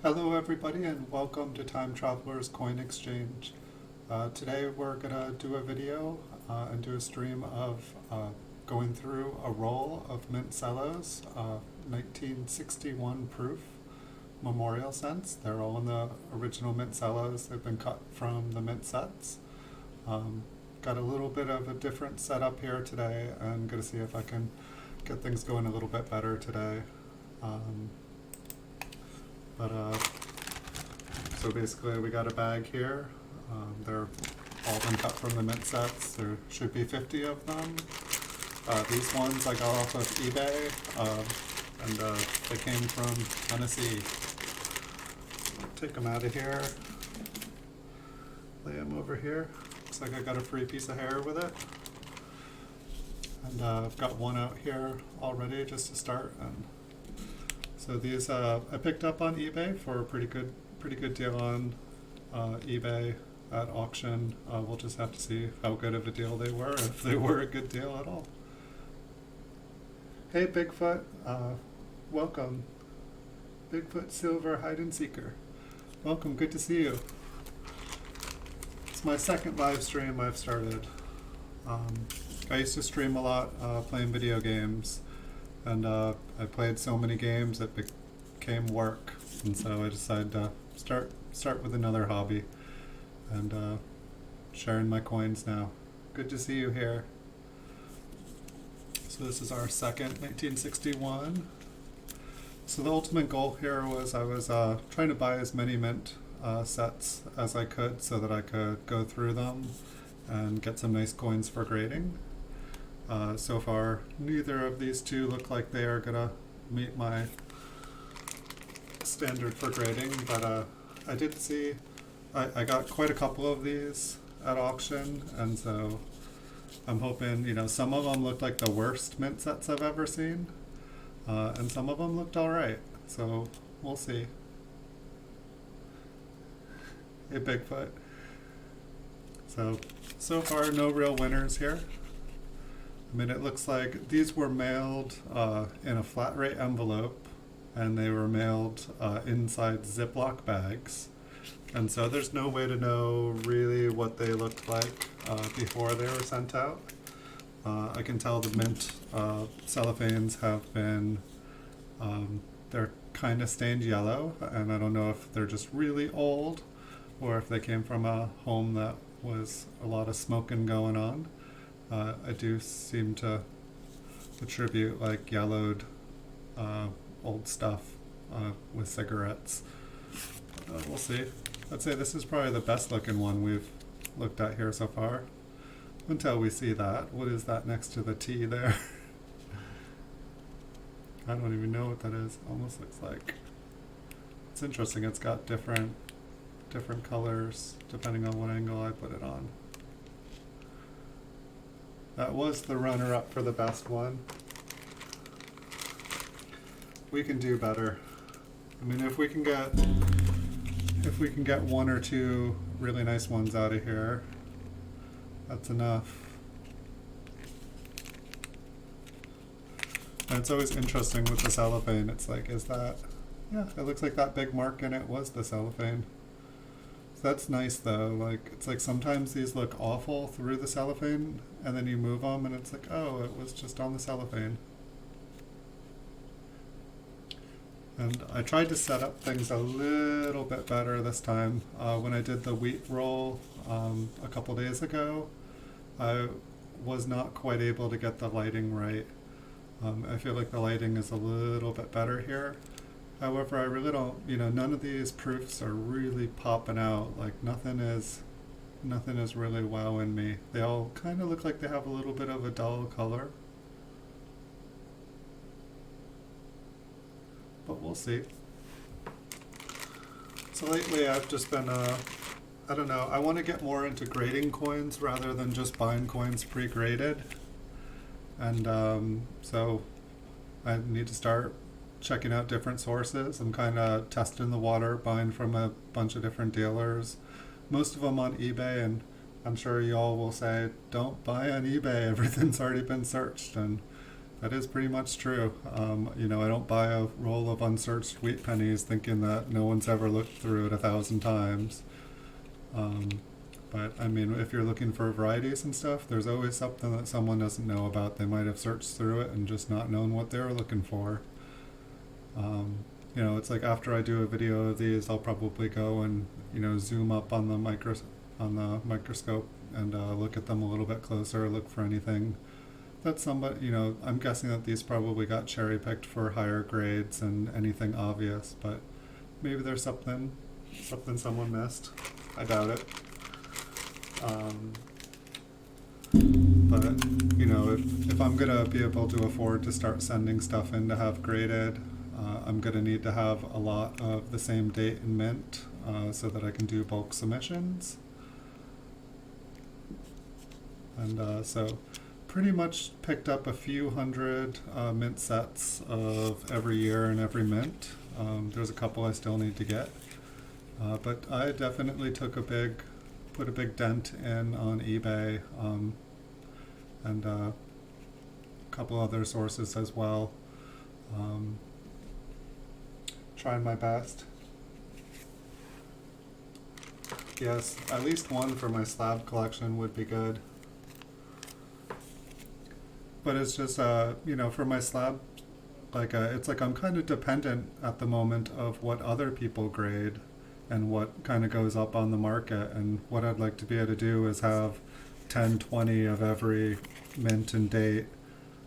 Hello everybody and welcome to Time Traveler's Coin Exchange. Today we're going to do a video and do a stream of going through a roll of Mint Cello's 1961 proof memorial cents. They're all in the original Mint Cellos. They've been cut from the Mint sets. Got a little bit of a different setup here today. I'm going to see if I can get things going a little bit better today. So basically we got a bag here. They're all been cut from the Mint sets. There should be 50 of them. These ones I got off of eBay, and they came from Tennessee. Take them out of here, lay them over here. Looks like I got a free piece of hair with it. And I've got one out here already just to start. And so these I picked up on eBay for a pretty good deal on eBay at auction. We'll just have to see how good of a deal they were, if they were a good deal at all. Hey Bigfoot, welcome. Bigfoot Silver Hide and Seeker. Welcome, good to see you. It's my second live stream I've started. I used to stream a lot playing video games. And I played so many games it became work, and so I decided to start with another hobby, and sharing my coins now. Good to see you here. So this is our second 1961. So the ultimate goal here was I was trying to buy as many Mint sets as I could so that I could go through them and get some nice coins for grading. So far, neither of these two look like they are going to meet my standard for grading, but I did see, I got quite a couple of these at auction, and so I'm hoping, some of them looked like the worst Mint sets I've ever seen, and some of them looked alright, so we'll see. Hey Bigfoot. So far no real winners here. I mean, it looks like these were mailed in a flat rate envelope, and they were mailed inside Ziploc bags. And so there's no way to know really what they looked like before they were sent out. I can tell the Mint cellophanes have been, they're kind of stained yellow, and I don't know if they're just really old or if they came from a home that was a lot of smoking going on. I do seem to attribute like yellowed old stuff with cigarettes. We'll see. I'd say this is probably the best looking one we've looked at here so far. Until we see that. What is that next to the T there? I don't even know what that is. Almost looks like. It's interesting. It's got different colors depending on what angle I put it on. That was the runner-up for the best one. We can do better. I mean, if we can get one or two really nice ones out of here, that's enough. And it's always interesting with the cellophane. It's like, yeah, it looks like that big mark in it was the cellophane. That's nice though, like it's like sometimes these look awful through the cellophane and then you move them and it's like, oh, it was just on the cellophane. And I tried to set up things a little bit better this time. When I did the wheat roll a couple days ago, I was not quite able to get the lighting right. I feel like the lighting is a little bit better here. However, I really don't, none of these proofs are really popping out. Like nothing is really wowing me. They all kind of look like they have a little bit of a dull color. But we'll see. So lately I've just been, I don't know, I want to get more into grading coins rather than just buying coins pre-graded. And so I need to start checking out different sources. I'm kind of testing the water, buying from a bunch of different dealers, most of them on eBay, and I'm sure y'all will say, don't buy on eBay, everything's already been searched, and That is pretty much true. You know, I don't buy a roll of unsearched wheat pennies thinking that no one's ever looked through it 1,000 times. Um, but I mean, if you're looking for varieties and stuff, there's always something that someone doesn't know about. They might have searched through it and just not known what they were looking for. You know, it's like after I do a video of these, I'll probably go and, you know, zoom up on the microscope and look at them a little bit closer, look for anything that somebody, you know, I'm guessing that these probably got cherry picked for higher grades and anything obvious, but maybe there's something someone missed. I doubt it. But you know, if I'm gonna be able to afford to start sending stuff in to have graded, I'm gonna need to have a lot of the same date and mint so that I can do bulk submissions. And so pretty much picked up a few hundred mint sets of every year and every mint. There's a couple I still need to get. But I definitely put a big dent in on eBay and a couple other sources as well. Trying my best. Yes, at least one for my slab collection would be good. But it's just, you know, for my slab, it's like I'm kind of dependent at the moment of what other people grade and what kind of goes up on the market. And what I'd like to be able to do is have 10, 20 of every mint and date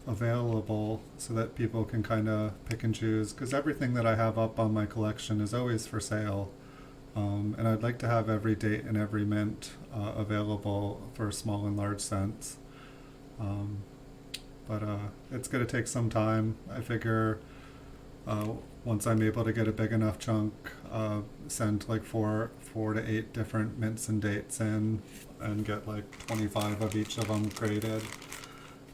available so that people can kind of pick and choose, because everything that I have up on my collection is always for sale. And I'd like to have every date and every mint available for small and large cents. But it's going to take some time. I figure once I'm able to get a big enough chunk, send like four to 8 different mints and dates in and get like 25 of each of them graded.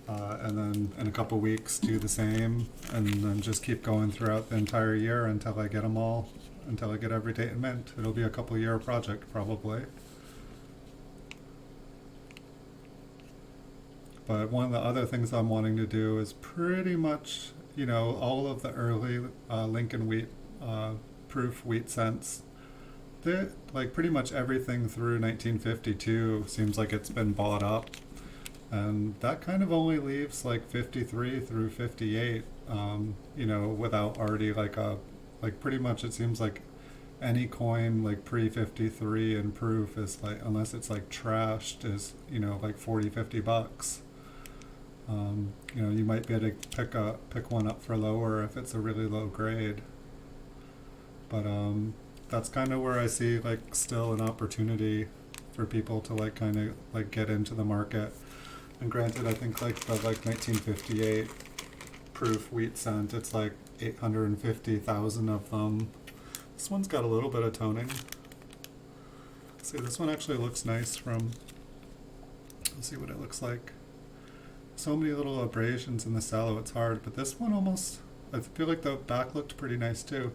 And then in a couple weeks do the same, and then just keep going throughout the entire year until I get them all, until I get every date and mint. It'll be a couple year project probably. But one of the other things I'm wanting to do is pretty much, you know, all of the early Lincoln wheat proof wheat cents. Like pretty much everything through 1952 seems like it's been bought up. And that kind of only leaves like 53 through 58, you know, without already like pretty much it seems like any coin like pre-53 and proof is like, unless it's like trashed, is, you know, like 40, 50 bucks. You know, you might be able to pick one up for lower if it's a really low grade. But that's kind of where I see like still an opportunity for people to like kind of like get into the market. And granted, I think like the 1958 proof wheat cent, it's like 850,000 of them. This one's got a little bit of toning. See, this one actually looks nice from, let's see what it looks like. So many little abrasions in the cello, it's hard, but this one almost, I feel like the back looked pretty nice too.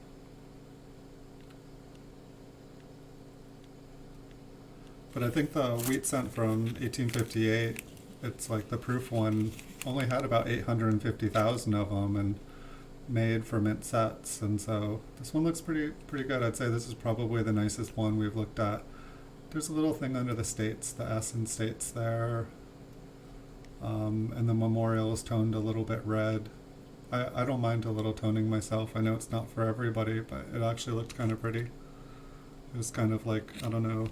But I think the wheat cent from 1858, it's like the proof one only had about 850,000 of them and made for mint sets, and so this one looks pretty good. I'd say this is probably the nicest one we've looked at. There's a little thing under the states, the S in states there, and the memorial is toned a little bit red. I don't mind a little toning myself. I know it's not for everybody, but it actually looked kind of pretty. It was kind of like, I don't know,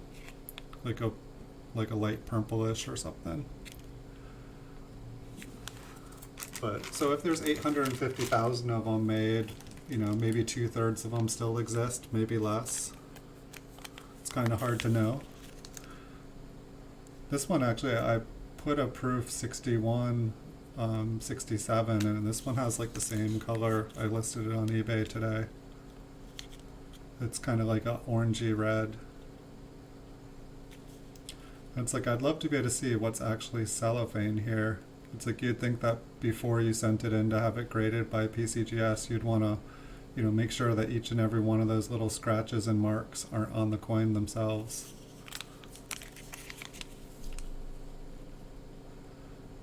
like a light purplish or something. But so if there's 850,000 of them made, you know, maybe 2/3 of them still exist, maybe less. It's kind of hard to know. This one actually, I put a proof 61, 67, and this one has like the same color. I listed it on eBay today. It's kind of like a orangey red. And it's like, I'd love to be able to see what's actually cellophane here. It's like you'd think that before you sent it in to have it graded by PCGS, you'd want to, you know, make sure that each and every one of those little scratches and marks aren't on the coin themselves.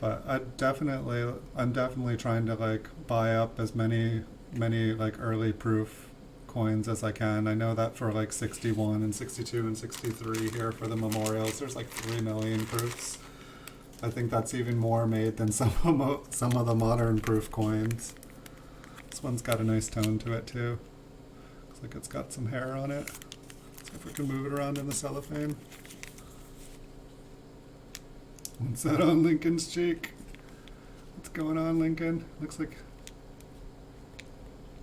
But I'm definitely trying to like buy up as many like early proof coins as I can. I know that for like 61 and 62 and 63 here for the memorials, there's like 3 million proofs. I think that's even more made than some of the modern proof coins. This one's got a nice tone to it too. Looks like it's got some hair on it. Let's see if we can move it around in the cellophane. What's that on Lincoln's cheek? What's going on, Lincoln? Looks like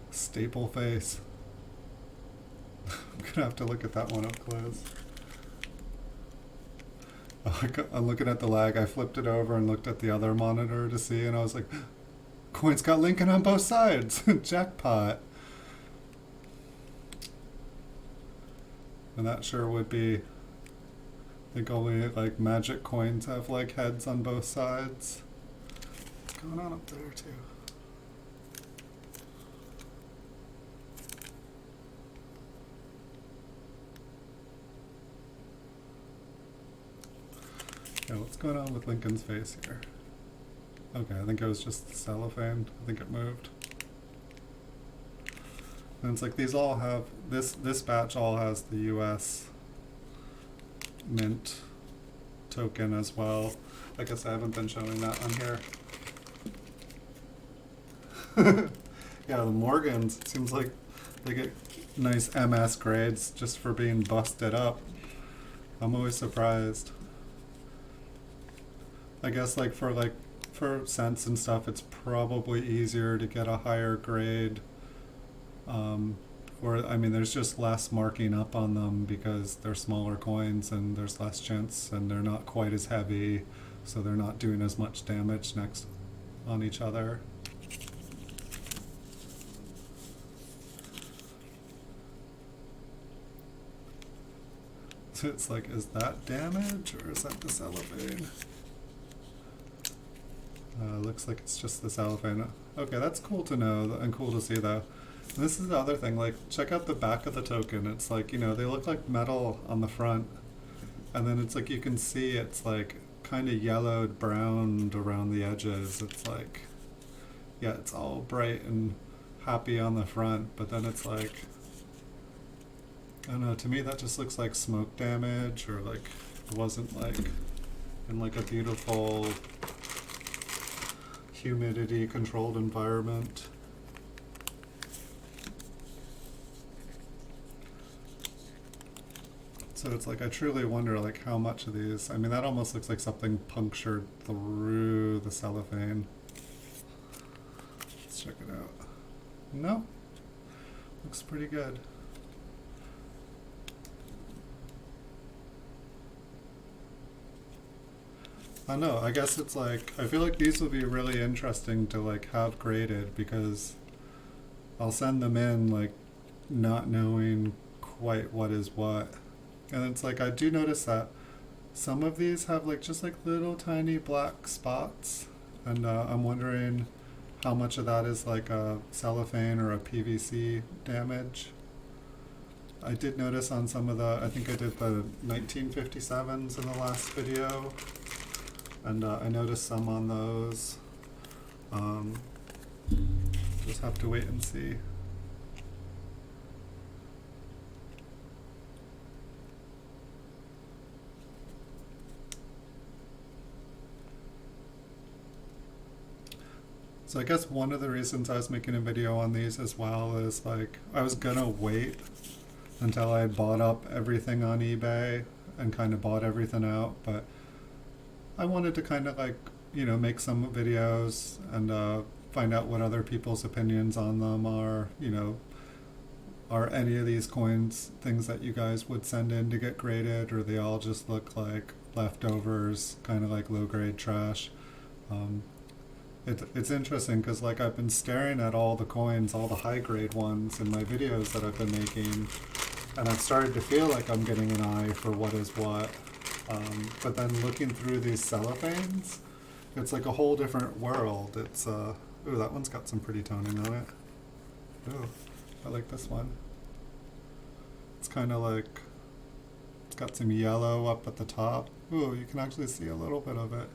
a staple face. I'm gonna have to look at that one up close. Oh, I'm looking at the lag. I flipped it over and looked at the other monitor to see, and I was like, coin's got Lincoln on both sides. Jackpot. And that sure would be, I think only like magic coins have like heads on both sides. What's going on up there too? Yeah, what's going on with Lincoln's face here? Okay, I think it was just the cellophane. I think it moved. And it's like these all have, this batch all has the US Mint token as well. I guess I haven't been showing that on here. Yeah, the Morgans, it seems like they get nice MS grades just for being busted up. I'm always surprised. I guess like for cents and stuff, it's probably easier to get a higher grade. Or I mean, there's just less marking up on them because they're smaller coins and there's less chance, and they're not quite as heavy, so they're not doing as much damage next on each other. So it's like, is that damage or is that the cellophane? Looks like it's just the cellophane. Okay, that's cool to know and cool to see though. And this is the other thing, like check out the back of the token. It's like, you know, they look like metal on the front, and then it's like you can see it's like kind of yellowed browned around the edges. It's like, yeah, it's all bright and happy on the front, but then it's like, I don't know, to me that just looks like smoke damage, or like it wasn't like in like a beautiful humidity controlled environment. So it's like, I truly wonder like how much of these, I mean that almost looks like something punctured through the cellophane. Let's check it out. No, looks pretty good. I don't know, I guess it's like, I feel like these would be really interesting to like have graded, because I'll send them in like not knowing quite what is what. And it's like, I do notice that some of these have like just like little tiny black spots, and I'm wondering how much of that is like a cellophane or a PVC damage. I did notice on some of the, I think I did the 1957s in the last video, and I noticed some on those. Just have to wait and see. So I guess one of the reasons I was making a video on these as well is like, I was gonna wait until I had bought up everything on eBay and kind of bought everything out, but I wanted to kind of like, you know, make some videos and find out what other people's opinions on them are. You know, are any of these coins things that you guys would send in to get graded, or they all just look like leftovers, kind of like low grade trash? It's interesting because like I've been staring at all the coins, all the high grade ones in my videos that I've been making, and I've started to feel like I'm getting an eye for what is what. But then looking through these cellophanes, it's like a whole different world. It's ooh, that one's got some pretty toning on it. Ooh, I like this one. It's kind of like, it's got some yellow up at the top. Ooh, you can actually see a little bit of it.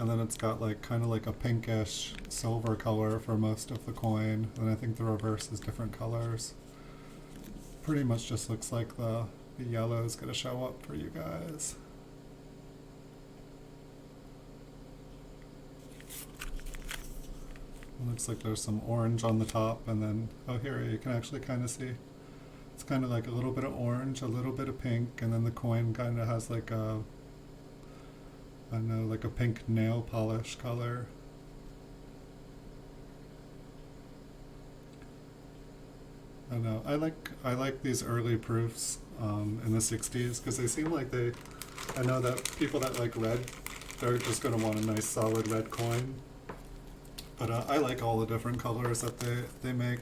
and then it's got like kind of like a pinkish silver color for most of the coin, and I think the reverse is different colors. Pretty much just looks like the yellow is going to show up for you guys. It looks like there's some orange on the top, and then, oh here, you can actually kind of see. It's kind of like a little bit of orange, a little bit of pink, and then the coin kind of has like a, I don't know, like a pink nail polish color. I don't know. I like these early proofs in the 60s because they seem like they. I know that people that like red, they're just going to want a nice solid red coin. But I like all the different colors that they make,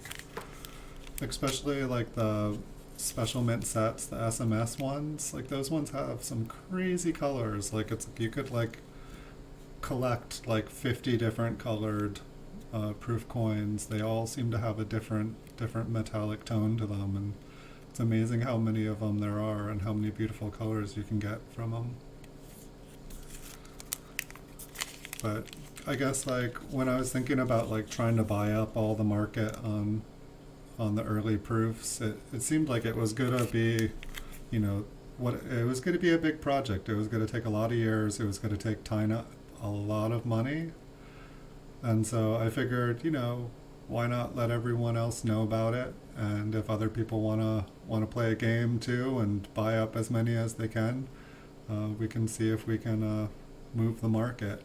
especially like the special mint sets, the SMS ones. Like those ones have some crazy colors. Like it's you could like collect like 50 different colored proof coins. They all seem to have a different metallic tone to them, and it's amazing how many of them there are and how many beautiful colors you can get from them. But I guess like when I was thinking about like trying to buy up all the market on the early proofs, it seemed like it was gonna be, you know, what it was gonna be a big project. It was gonna take a lot of years. It was gonna take time, a lot of money, and so I figured, you know, why not let everyone else know about it? And if other people wanna play a game too and buy up as many as they can, we can see if we can move the market.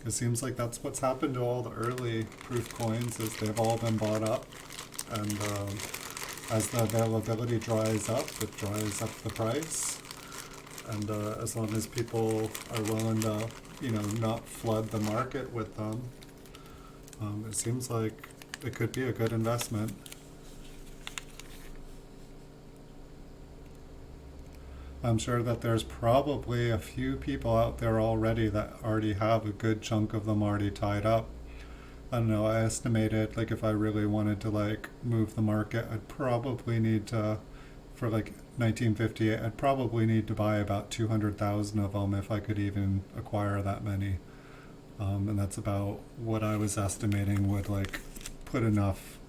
It seems like that's what's happened to all the early proof coins is they've all been bought up, and as the availability dries up, it dries up the price. And as long as people are willing to, you know, not flood the market with them, it seems like it could be a good investment. I'm sure that there's probably a few people out there already that already have a good chunk of them already tied up. I don't know, I estimated like if I really wanted to like move the market, I'd probably need to, for like 1958, I'd probably need to buy about 200,000 of them if I could even acquire that many. And that's about what I was estimating would like put enough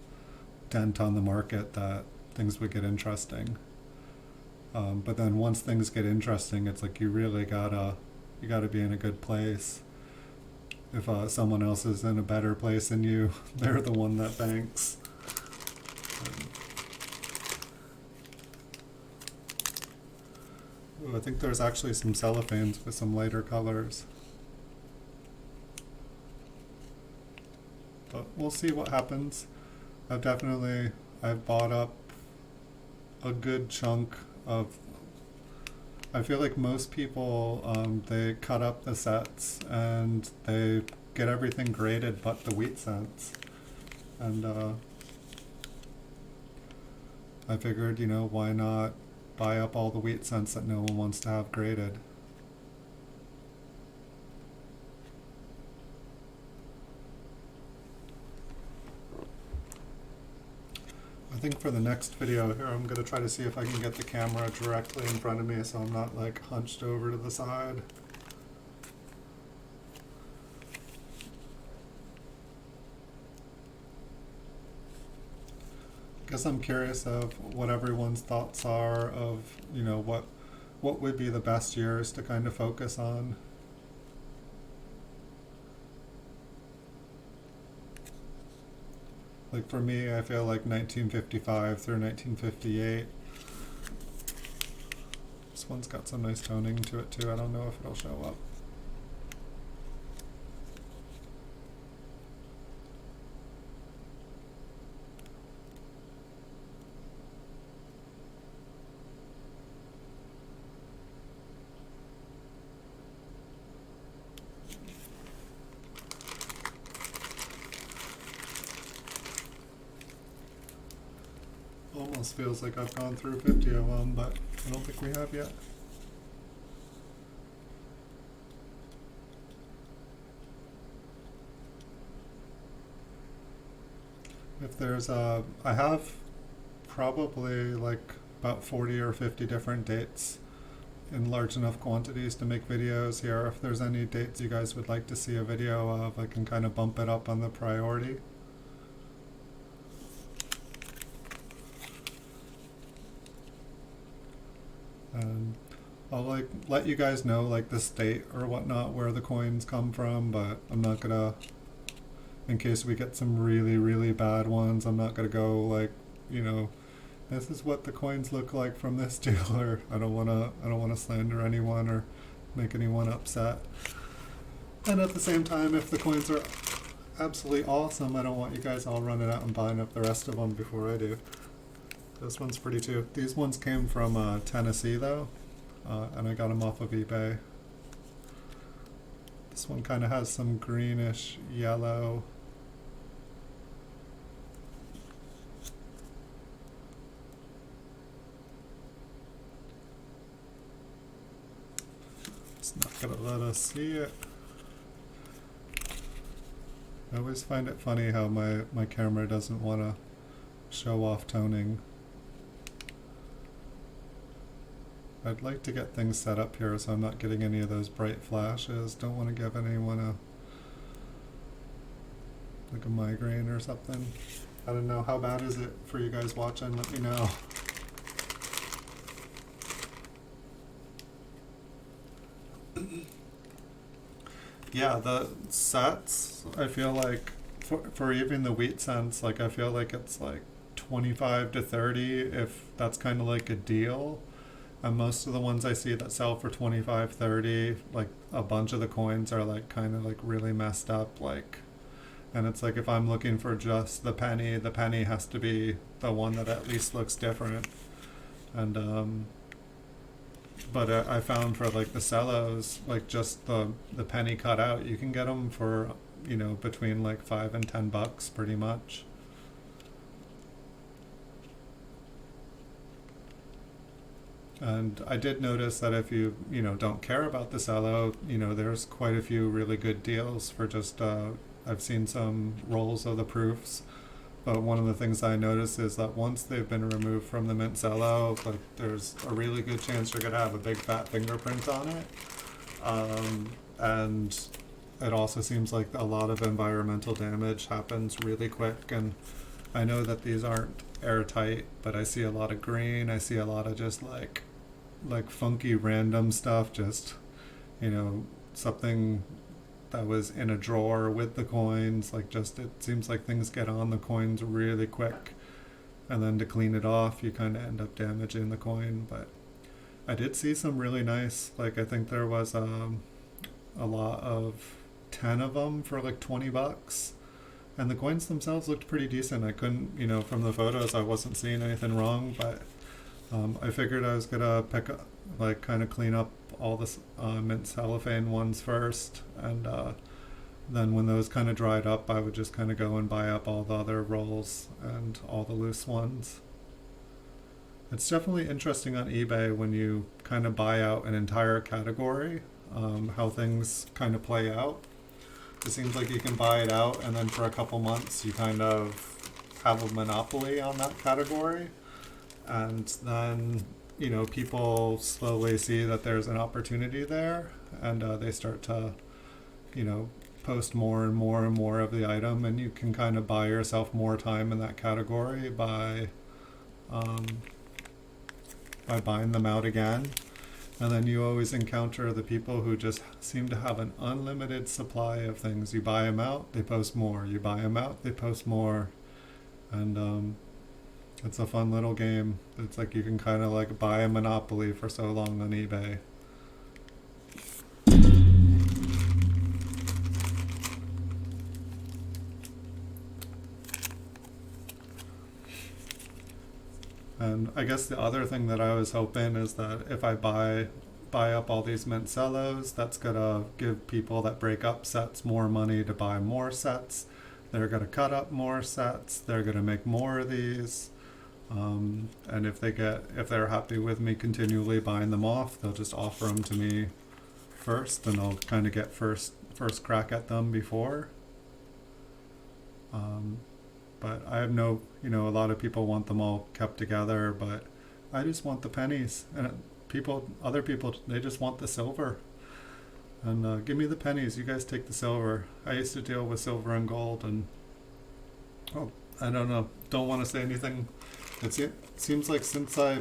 dent on the market that things would get interesting. But then once things get interesting, it's like you really gotta be in a good place. If someone else is in a better place than you, they're the one that banks. Ooh, I think there's actually some cellophanes with some lighter colors. But we'll see what happens. I've bought up a good chunk of. I feel like most people, they cut up the sets and they get everything graded but the wheat cents. And I figured, you know, why not buy up all the wheat cents that no one wants to have graded. I think for the next video here, I'm going to try to see if I can get the camera directly in front of me so I'm not like hunched over to the side. I guess I'm curious of what everyone's thoughts are of, you know, what would be the best years to kind of focus on. Like for me, I feel like 1955 through 1958. This one's got some nice toning to it too. I don't know if it'll show up. Almost feels like I've gone through 50 of them, but I don't think we have yet. If there's I have probably like about 40 or 50 different dates in large enough quantities to make videos here. If there's any dates you guys would like to see a video of, I can kind of bump it up on the priority. And I'll like let you guys know like the state or whatnot where the coins come from, but I'm not gonna, in case we get some really bad ones, I'm not gonna go like, you know, this is what the coins look like from this dealer. I don't wanna slander anyone or make anyone upset. And at the same time, if the coins are absolutely awesome, I don't want you guys all running out and buying up the rest of them before I do. This one's pretty too. These ones came from Tennessee though, and I got them off of eBay. This one kind of has some greenish yellow. It's not gonna let us see it. I always find it funny how my camera doesn't want to show off toning. I'd like to get things set up here so I'm not getting any of those bright flashes. Don't want to give anyone a migraine or something. I don't know, how bad is it for you guys watching? Let me know. Yeah, the sets, I feel like for even the wheat cents, like I feel like it's like 25 to 30 if that's kind of like a deal. And most of the ones I see that sell for 25, 30, like a bunch of the coins are like kind of like really messed up, like, and it's like if I'm looking for just the penny has to be the one that at least looks different. And but I found for like the cellos, like just the penny cut out, you can get them for, you know, between like $5 and $10 pretty much. And I did notice that if you know, don't care about the cello, you know, there's quite a few really good deals for just, I've seen some rolls of the proofs. But one of the things I noticed is that once they've been removed from the Mint Cello, like there's a really good chance you're gonna have a big fat fingerprint on it. And it also seems like a lot of environmental damage happens really quick. And I know that these aren't airtight, but I see a lot of green. I see a lot of just like funky random stuff, just, you know, something that was in a drawer with the coins, like just, it seems like things get on the coins really quick, and then to clean it off you kind of end up damaging the coin. But I did see some really nice, like I think there was a lot of 10 of them for like $20, and the coins themselves looked pretty decent. I couldn't, you know, from the photos I wasn't seeing anything wrong, but I figured I was gonna pick up, like kind of clean up all the mint cellophane ones first, and then when those kind of dried up I would just kind of go and buy up all the other rolls and all the loose ones. It's definitely interesting on eBay when you kind of buy out an entire category, how things kind of play out. It seems like you can buy it out and then for a couple months you kind of have a monopoly on that category, and then, you know, people slowly see that there's an opportunity there, and they start to, you know, post more and more and more of the item, and you can kind of buy yourself more time in that category by buying them out again. And then you always encounter the people who just seem to have an unlimited supply of things. You buy them out, they post more. You buy them out, they post more. And it's a fun little game. It's like you can kind of like buy a monopoly for so long on eBay. And I guess the other thing that I was hoping is that if I buy up all these Mint Cellos, that's gonna give people that break up sets more money to buy more sets. They're gonna cut up more sets. They're gonna make more of these. And if they're happy with me continually buying them off, they'll just offer them to me first, and I'll kind of get first crack at them before. But I have no, you know, a lot of people want them all kept together, but I just want the pennies. And other people, they just want the silver. And give me the pennies. You guys take the silver. I used to deal with silver and gold, and oh, I don't know. Don't want to say anything. It seems like since I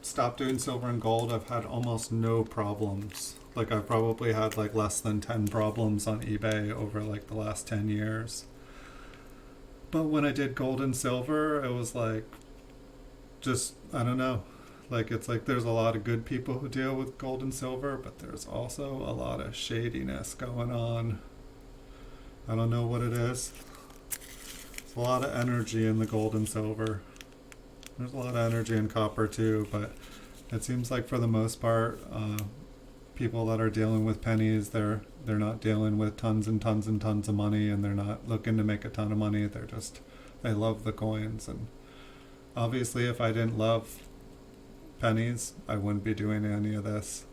stopped doing silver and gold, I've had almost no problems. Like I've probably had like less than 10 problems on eBay over like the last 10 years. But when I did gold and silver, it was like, just, I don't know. Like it's like there's a lot of good people who deal with gold and silver, but there's also a lot of shadiness going on. I don't know what it is. There's a lot of energy in the gold and silver. There's a lot of energy in copper too, but it seems like for the most part, people that are dealing with pennies, they're not dealing with tons and tons and tons of money, and they're not looking to make a ton of money. They love the coins. And obviously if I didn't love pennies, I wouldn't be doing any of this.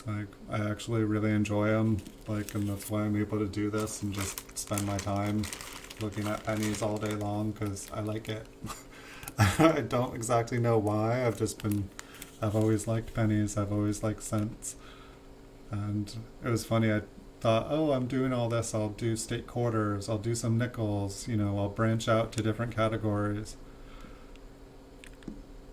Like I actually really enjoy them, like, and that's why I'm able to do this and just spend my time looking at pennies all day long, because I like it. I don't exactly know why. I've always liked pennies. I've always liked cents. And it was funny, I thought, oh, I'm doing all this, I'll do state quarters, I'll do some nickels, I'll branch out to different categories.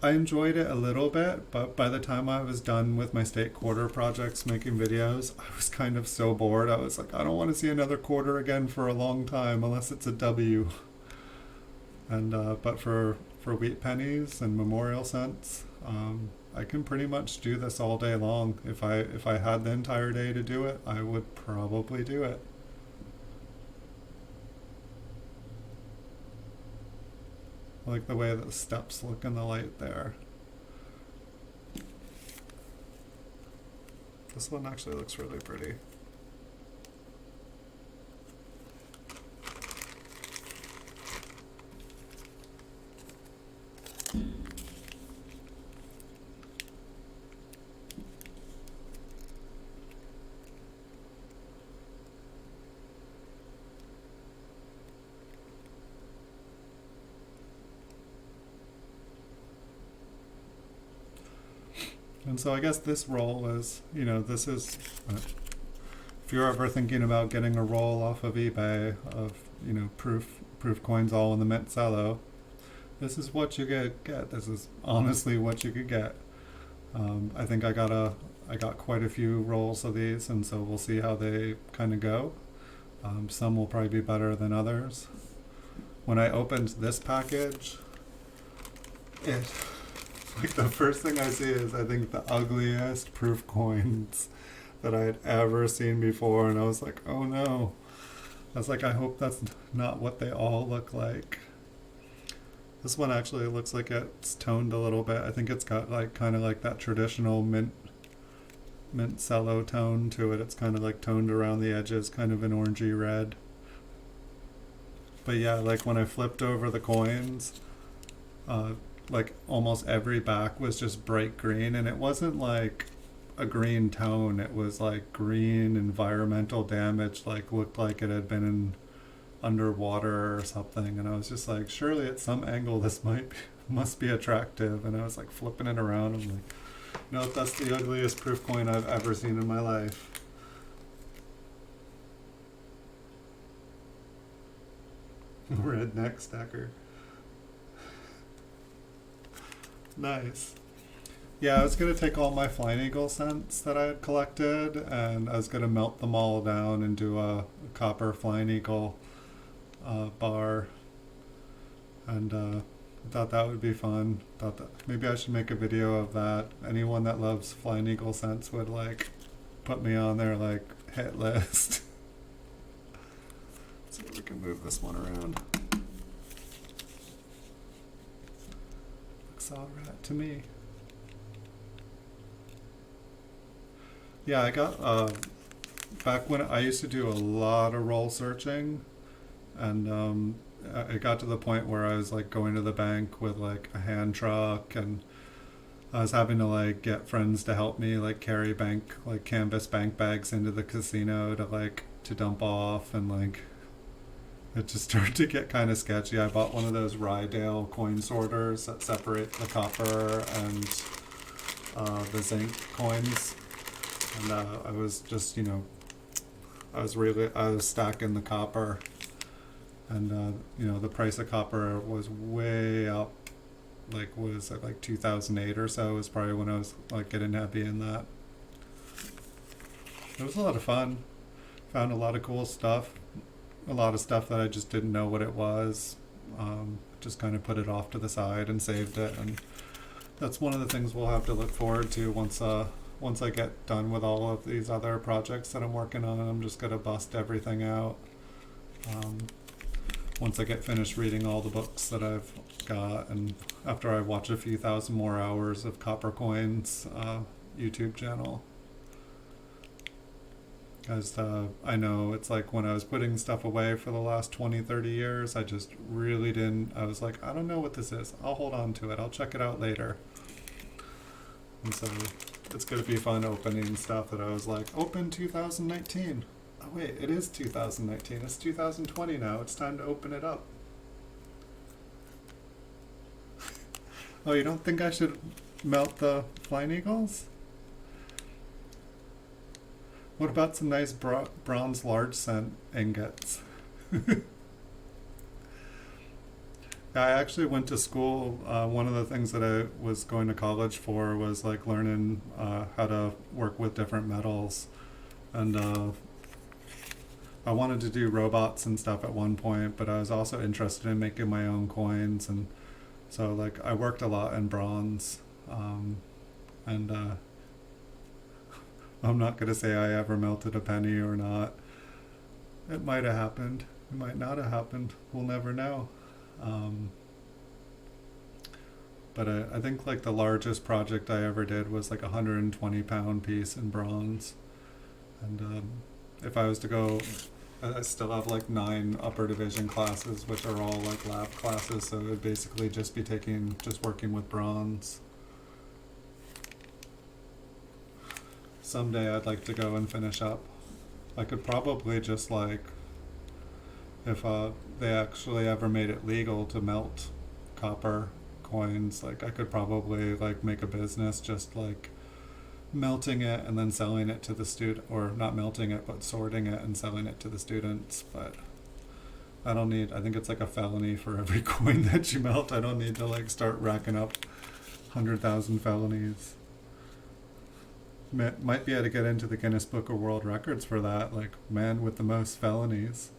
I enjoyed it a little bit, but by the time I was done with my state quarter projects making videos, I was kind of so bored. I was like, I don't want to see another quarter again for a long time unless it's a W. And but for wheat pennies and memorial cents, I can pretty much do this all day long. If I had the entire day to do it, I would probably do it. I like the way the steps look in the light there. This one actually looks really pretty. And so I guess this roll is, this is, if you're ever thinking about getting a roll off of eBay of, proof coins all in the Mint Cello, this is what you get. This is honestly what you could get. I think I got quite a few rolls of these, and so we'll see how they kind of go. Some will probably be better than others. When I opened this package, like the first thing I see is, I think, the ugliest proof coins that I had ever seen before, and I was like, oh no. I was like, I hope that's not what they all look like. This one actually looks like it's toned a little bit. I think it's got like kind of like that traditional mint cello tone to it. It's kind of like toned around the edges, kind of an orangey red. But yeah, like when I flipped over the coins, like almost every back was just bright green, and it wasn't like a green tone. It was like green environmental damage, like looked like it had been underwater or something. And I was just like, surely at some angle this must be attractive. And I was like flipping it around. I'm like, no, that's the ugliest proof coin I've ever seen in my life. Redneck stacker. Nice. Yeah, I was going to take all my Flying Eagle cents that I had collected, and I was going to melt them all down and do a copper Flying Eagle bar. And I thought that would be fun. Thought that maybe I should make a video of that. Anyone that loves Flying Eagle cents would like put me on their like hit list. Let's see if we can move this one around. Looks all right to me. Yeah, I got back when I used to do a lot of roll searching, and it got to the point where I was like going to the bank with like a hand truck, and I was having to like get friends to help me like carry canvas bank bags into the casino to dump off, and like it just started to get kind of sketchy. I bought one of those Rydale coin sorters that separate the copper and the zinc coins, and I was just, I was stacking the copper, and the price of copper was way up. Like, was it like 2008 or so? Was probably when I was like getting heavy in that. It was a lot of fun. Found a lot of cool stuff. A lot of stuff that I just didn't know what it was. Just kind of put it off to the side and saved it, and that's one of the things we'll have to look forward to once I get done with all of these other projects that I'm working on. I'm just gonna bust everything out. Once I get finished reading all the books that I've got, and after I watch a few thousand more hours of Copper Coins YouTube channel. Because I know it's like when I was putting stuff away for the last 20, 30 years, I just really didn't, I was like, I don't know what this is. I'll hold on to it. I'll check it out later. And so it's going to be fun opening stuff that I was like, open 2019. Oh wait, it is 2019. It's 2020 now. It's time to open it up. Oh, you don't think I should melt the Flying Eagles? What about some nice bronze large cent ingots? I actually went to school. One of the things that I was going to college for was like learning how to work with different metals. And I wanted to do robots and stuff at one point, but I was also interested in making my own coins. And so like I worked a lot in bronze. And I'm not going to say I ever melted a penny or not. It might have happened. It might not have happened. We'll never know. But I think like the largest project I ever did was like a 120-pound piece in bronze. And if I was to go, I still have like 9 upper division classes, which are all like lab classes. So it would basically just be just working with bronze. Someday I'd like to go and finish up. I could probably just like, if they actually ever made it legal to melt copper coins, like I could probably like make a business just like melting it and then selling it to the student, or not melting it but sorting it and selling it to the students. But I think it's like a felony for every coin that you melt. I don't need to like start racking up 100,000 felonies. Might be able to get into the Guinness Book of World Records for that, like man with the most felonies.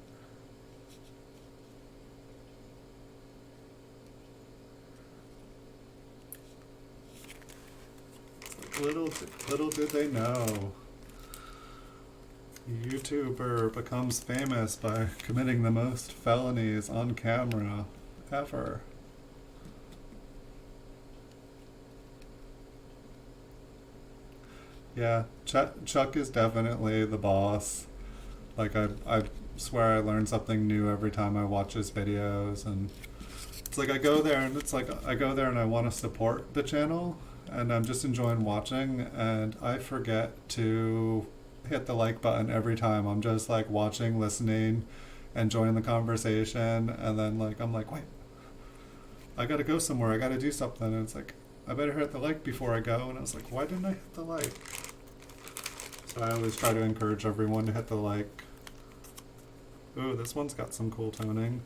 Little did they know. A YouTuber becomes famous by committing the most felonies on camera ever. Yeah, Chuck is definitely the boss. Like I swear I learn something new every time I watch his videos, and it's like I go there and I want to support the channel, and I'm just enjoying watching, and I forget to hit the like button every time. I'm just like watching, listening, enjoying the conversation, and then like I'm like, wait, I gotta go somewhere, I gotta do something, and it's like I better hit the like before I go, and I was like, why didn't I hit the like? So I always try to encourage everyone to hit the like. Ooh, this one's got some cool toning.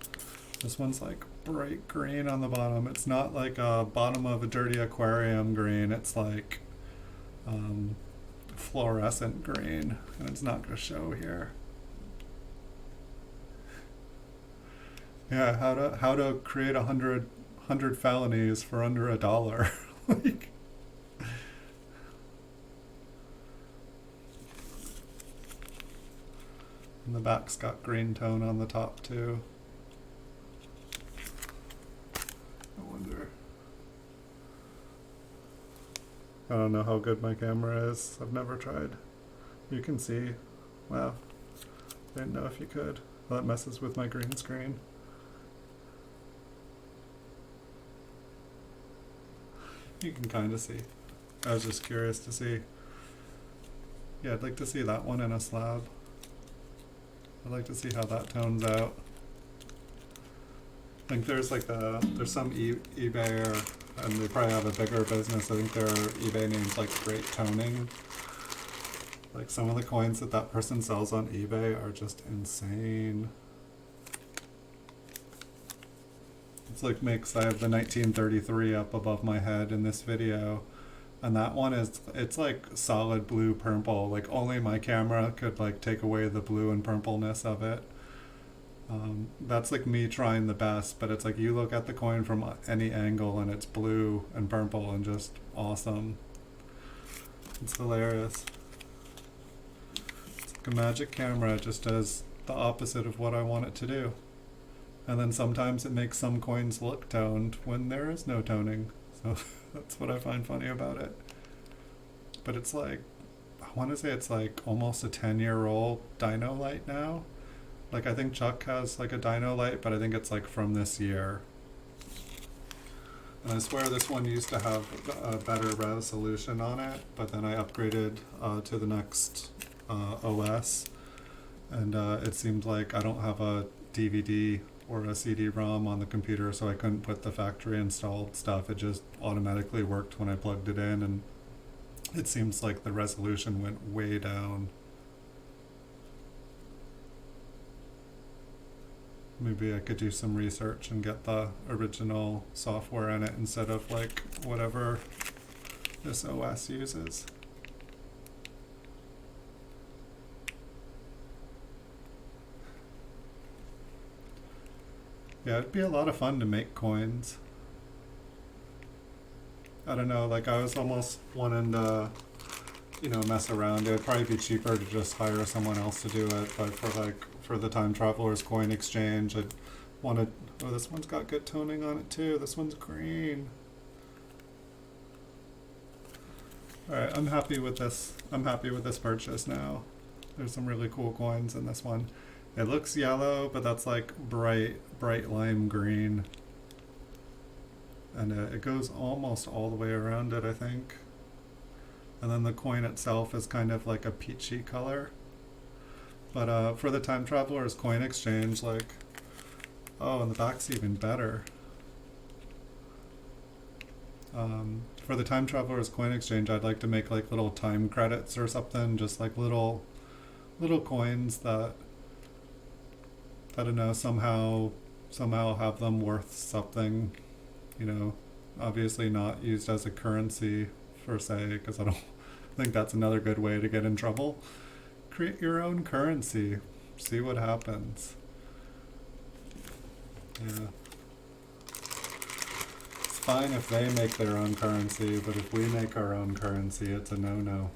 This one's like bright green on the bottom. It's not like a bottom of a dirty aquarium green. It's like fluorescent green, and it's not going to show here. Yeah, how to create 100 felonies for under $1. Like, and the back's got green tone on the top too. I wonder. I don't know how good my camera is. I've never tried. You can see. Wow. I didn't know if you could. Well, that messes with my green screen. You can kind of see. I was just curious to see. Yeah, I'd like to see that one in a slab. I'd like to see how that tones out. think there's like there's some eBayer, and they probably have a bigger business. I think there are eBay names like Great Toning. Like some of the coins that that person sells on eBay are just insane. It's like I have the 1933 up above my head in this video, and that one it's like solid blue purple. Like only my camera could like take away the blue and purpleness of it. That's like me trying the best, but it's like you look at the coin from any angle and it's blue and purple and just awesome. It's hilarious. It's like a magic camera. It just does the opposite of what I want it to do. And then sometimes it makes some coins look toned when there is no toning. So that's what I find funny about it. But it's like, I want to say it's like almost a 10-year-old Dino light now. Like I think Chuck has like a Dino light, but I think it's like from this year. And I swear this one used to have a better resolution on it, but then I upgraded to the next OS. And it seemed like I don't have a DVD or a CD-ROM on the computer, so I couldn't put the factory installed stuff. It just automatically worked when I plugged it in, and it seems like the resolution went way down. Maybe I could do some research and get the original software in it instead of like whatever this OS uses. Yeah, it'd be a lot of fun to make coins. I don't know, like I was almost wanting to, mess around. It'd probably be cheaper to just hire someone else to do it, but for the Time Traveler's Coin Exchange, I'd wanted, oh, this one's got good toning on it too. This one's green. Alright, I'm happy with this. I'm happy with this purchase now. There's some really cool coins in this one. It looks yellow, but that's like bright lime green. And it goes almost all the way around it, I think. And then the coin itself is kind of like a peachy color. But for the Time Traveler's Coin Exchange, like, oh, and the back's even better. For the Time Traveler's Coin Exchange, I'd like to make like little time credits or something, just like little coins that, I don't know, somehow have them worth something, obviously not used as a currency per se, because I don't think that's another good way to get in trouble. Create your own currency, see what happens. Yeah. It's fine if they make their own currency, but if we make our own currency, it's a no-no.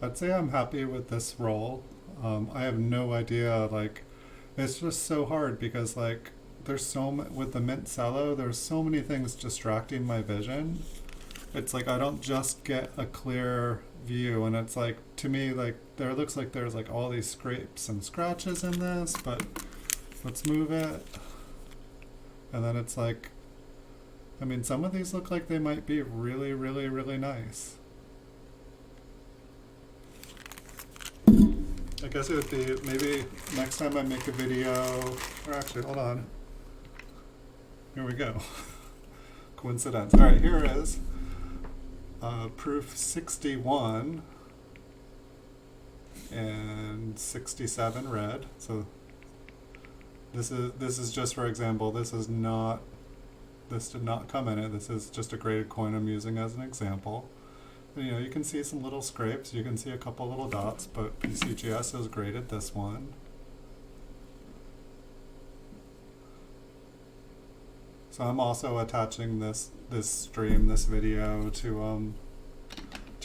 I'd say I'm happy with this roll. I have no idea, like, it's just so hard because, like, there's with the Mint Cello, there's so many things distracting my vision. It's like I don't just get a clear view, and it's like, to me, like, there looks like there's like all these scrapes and scratches in this, but let's move it. And then it's like, I mean, some of these look like they might be really, really, really nice. I guess it would be, maybe next time I make a video, or actually, hold on. Here we go. Coincidence. Alright, here is proof 61 and 67 red. So this is just for example, this did not come in it. This is just a graded coin I'm using as an example. You can see some little scrapes, you can see a couple little dots, but PCGS has graded this one. So I'm also attaching this video to an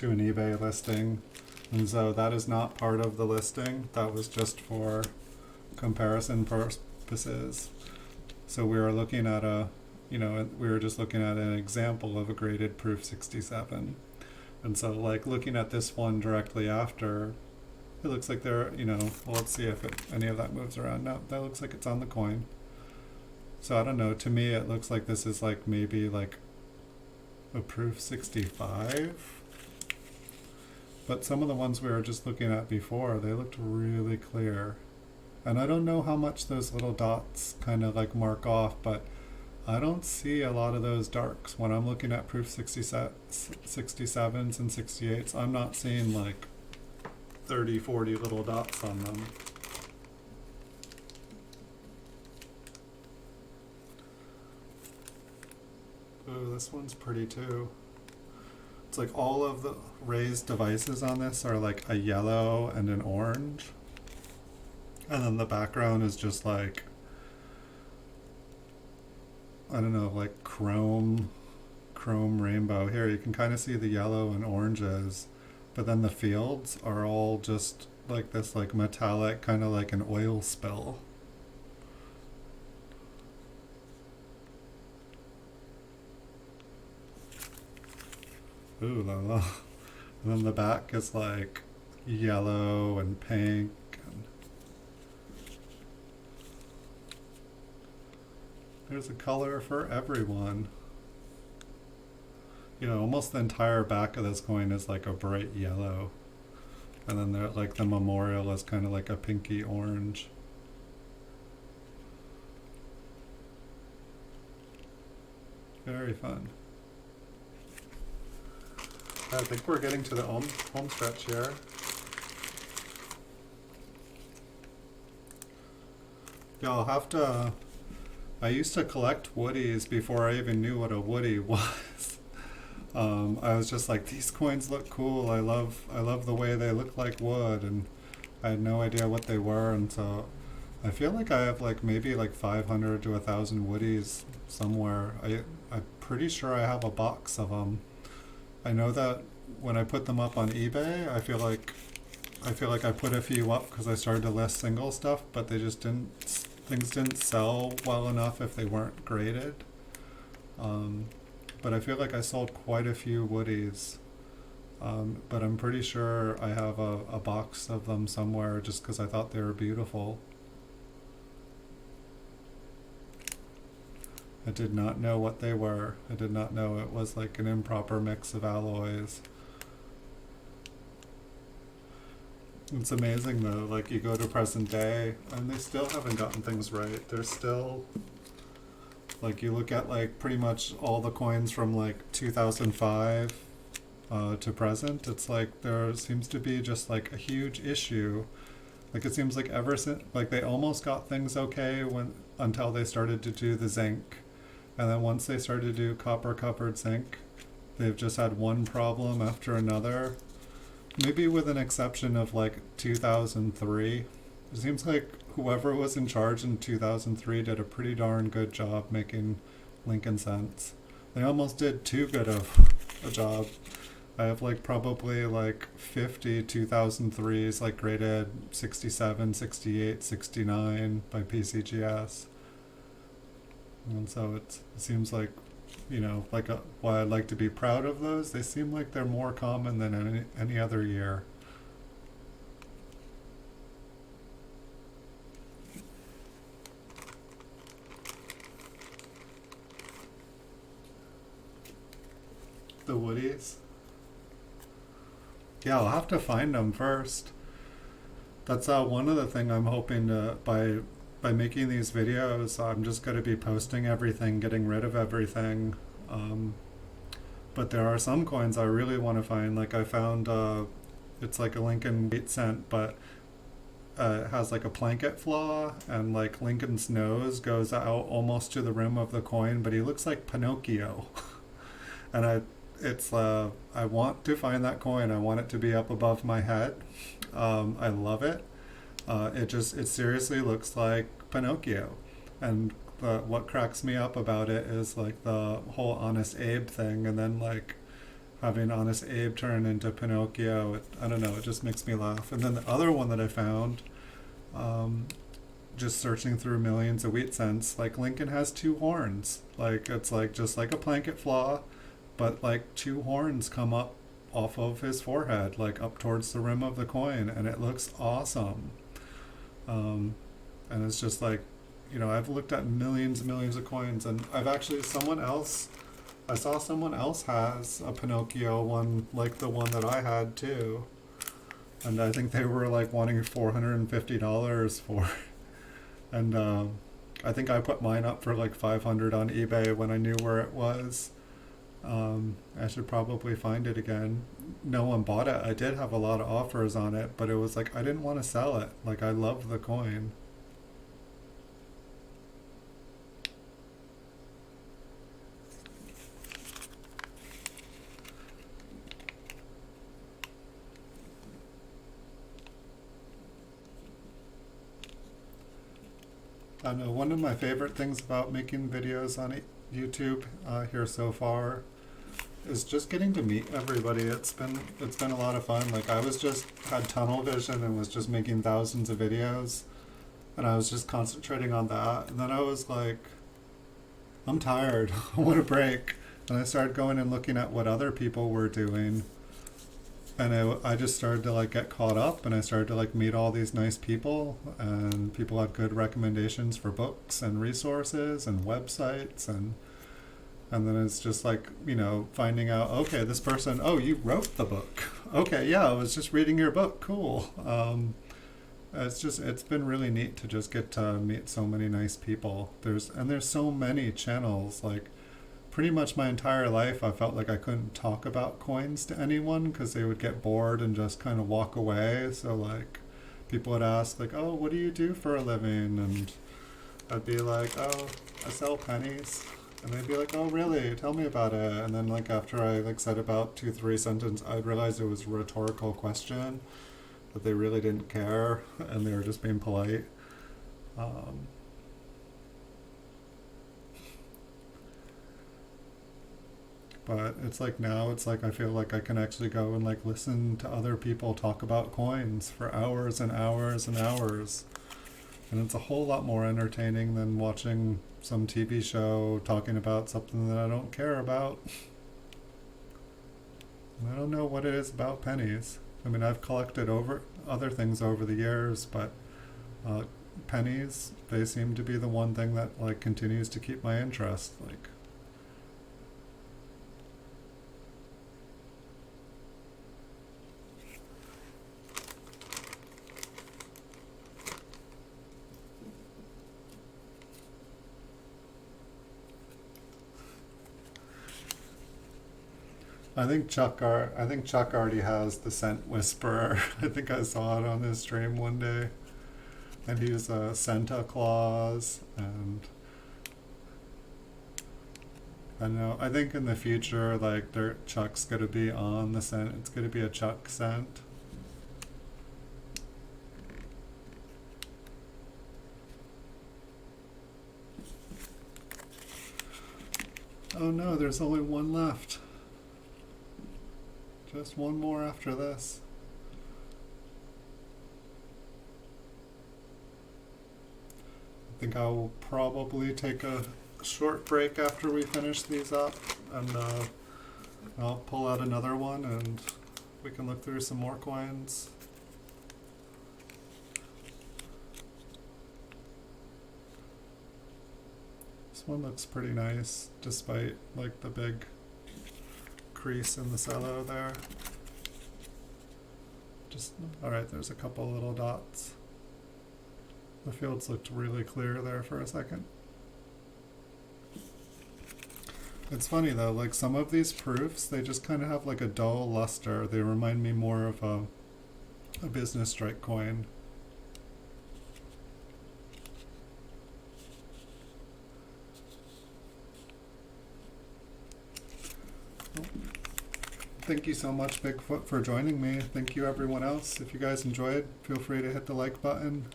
eBay listing, and so that is not part of the listing. That was just for comparison purposes. So we are looking at we were just looking at an example of a graded proof 67. And so, like, looking at this one directly after, it looks like well, let's see if any of that moves around. No, that looks like it's on the coin. So I don't know, to me it looks like this is like maybe like a proof 65. But some of the ones we were just looking at before, they looked really clear. And I don't know how much those little dots kind of like mark off, but I don't see a lot of those darks. When I'm looking at proof 67s and 68s, I'm not seeing like 30, 40 little dots on them. Ooh, this one's pretty too. It's like all of the raised devices on this are like a yellow and an orange. And then the background is just like, I don't know, like chrome rainbow. Here you can kind of see the yellow and oranges, but then the fields are all just like this like metallic, kind of like an oil spill. Ooh la la. And then the back is like yellow and pink. And there's a color for everyone. You know, almost the entire back of this coin is like a bright yellow. And then like the memorial is kind of like a pinky orange. Very fun. I think we're getting to the home stretch here. Yeah, I'll have to. I used to collect woodies before I even knew what a woody was. I was just like, these coins look cool. I love the way they look like wood, and I had no idea what they were. And so, I feel like I have like maybe like 500 to 1,000 woodies somewhere. I'm pretty sure I have a box of them. I know that when I put them up on eBay, I feel like I put a few up because I started to list single stuff, but they just things didn't sell well enough if they weren't graded. But I feel like I sold quite a few woodies. But I'm pretty sure I have a box of them somewhere just because I thought they were beautiful. I did not know what they were. I did not know it was like an improper mix of alloys. It's amazing though, like you go to present day and they still haven't gotten things right. They're still, like you look at like pretty much all the coins from like 2005 to present, it's like there seems to be just like a huge issue. Like it seems like ever since, like they almost got things okay until they started to do the zinc. And then once they started to do copper covered zinc, they've just had one problem after another. Maybe with an exception of like 2003. It seems like whoever was in charge in 2003 did a pretty darn good job making Lincoln cents. They almost did too good of a job. I have like probably like 50 2003s like graded 67, 68, 69 by PCGS. And so it seems like, you know, like why I'd like to be proud of those, they seem like they're more common than any other year. The woodies? Yeah, I'll have to find them first. That's one other thing I'm hoping to, by making these videos, I'm just going to be posting everything, getting rid of everything. But there are some coins I really want to find. Like I found, it's like a Lincoln 8 cent, but it has like a planket flaw, and like Lincoln's nose goes out almost to the rim of the coin, but he looks like Pinocchio. And I want to find that coin. I want it to be up above my head. I love it. It seriously looks like Pinocchio. And what cracks me up about it is like the whole Honest Abe thing, and then like having Honest Abe turn into Pinocchio. I don't know, it just makes me laugh. And then the other one that I found, just searching through millions of wheat cents, like Lincoln has two horns. Like it's like just like a planket flaw, but like two horns come up off of his forehead, like up towards the rim of the coin, and it looks awesome. And it's just like, you know, I've looked at millions and millions of coins, and I saw someone else has a Pinocchio one like the one that I had too. And I think they were like wanting $450 for it. And I think I put mine up for like 500 on eBay when I knew where it was. I should probably find it again. No one bought it. I did have a lot of offers on it, but it was like I didn't want to sell it. Like I love the coin. I know one of my favorite things about making videos on YouTube here so far is just getting to meet everybody. It's been a lot of fun. Like I was just had tunnel vision and was just making thousands of videos, and I was just concentrating on that. And then I was like, I'm tired. I want a break. And I started going and looking at what other people were doing, and I just started to like get caught up, and I started to like meet all these nice people, and people had good recommendations for books and resources and websites, and then it's just like, you know, finding out, okay, this person, oh, you wrote the book. Okay, yeah, I was just reading your book. Cool. It's been really neat to just get to meet so many nice people. There's so many channels. Like pretty much my entire life, I felt like I couldn't talk about coins to anyone because they would get bored and just kind of walk away. So like people would ask like, oh, what do you do for a living? And I'd be like, oh, I sell pennies. And they'd be like, oh, really? Tell me about it. And then like after I like said about 2-3 sentences, I'd realize it was a rhetorical question, that they really didn't care and they were just being polite. Um, but it's like now it's like I feel like I can actually go and like listen to other people talk about coins for hours and hours and hours. And it's a whole lot more entertaining than watching some TV show talking about something that I don't care about. I don't know what it is about pennies. I mean, I've collected over other things over the years, but uh, pennies, they seem to be the one thing that like continues to keep my interest. Like, I think Chuck already has the scent whisperer. I think I saw it on his stream one day, and he's a Santa Claus, and I don't know. I think in the future, like, Chuck's gonna be on the scent. It's gonna be a Chuck scent. Oh no, there's only one left. Just one more after this. I think I'll probably take a short break after we finish these up, and I'll pull out another one and we can look through some more coins. This one looks pretty nice despite like the big crease in the cello there. Just, alright, there's a couple little dots. The fields looked really clear there for a second. It's funny though, like some of these proofs, they just kind of have like a dull luster. They remind me more of a business strike coin. Thank you so much, Bigfoot, for joining me. Thank you, everyone else. If you guys enjoyed, feel free to hit the like button.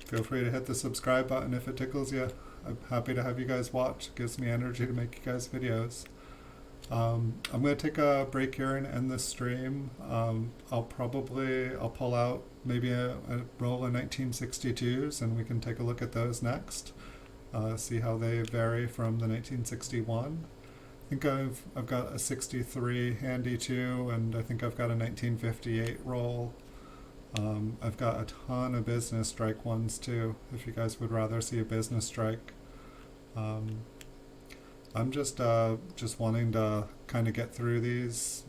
Feel free to hit the subscribe button if it tickles you. I'm happy to have you guys watch. It gives me energy to make you guys videos. I'm going to take a break here and end this stream. I'll pull out maybe a roll of 1962s, and we can take a look at those next. See how they vary from the 1961. I think I've got a 63 handy too, and I think I've got a 1958 roll. I've got a ton of business strike ones too, if you guys would rather see a business strike. Um, I'm just wanting to kind of get through these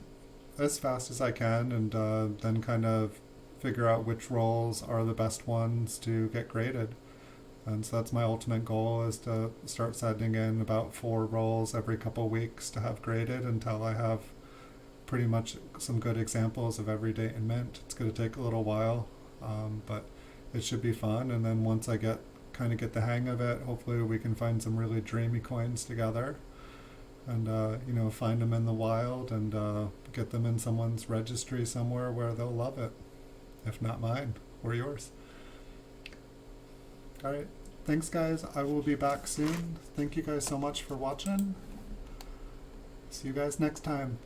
as fast as I can, and then kind of figure out which roles are the best ones to get graded. And so that's my ultimate goal, is to start sending in about 4 roles every couple weeks to have graded until I have pretty much some good examples of every date in Mint. It's going to take a little while, but it should be fun. And then once I get the hang of it, hopefully we can find some really dreamy coins together, and find them in the wild, and get them in someone's registry somewhere where they'll love it, if not mine or yours. All right, thanks guys. I will be back soon. Thank you guys so much for watching. See you guys next time.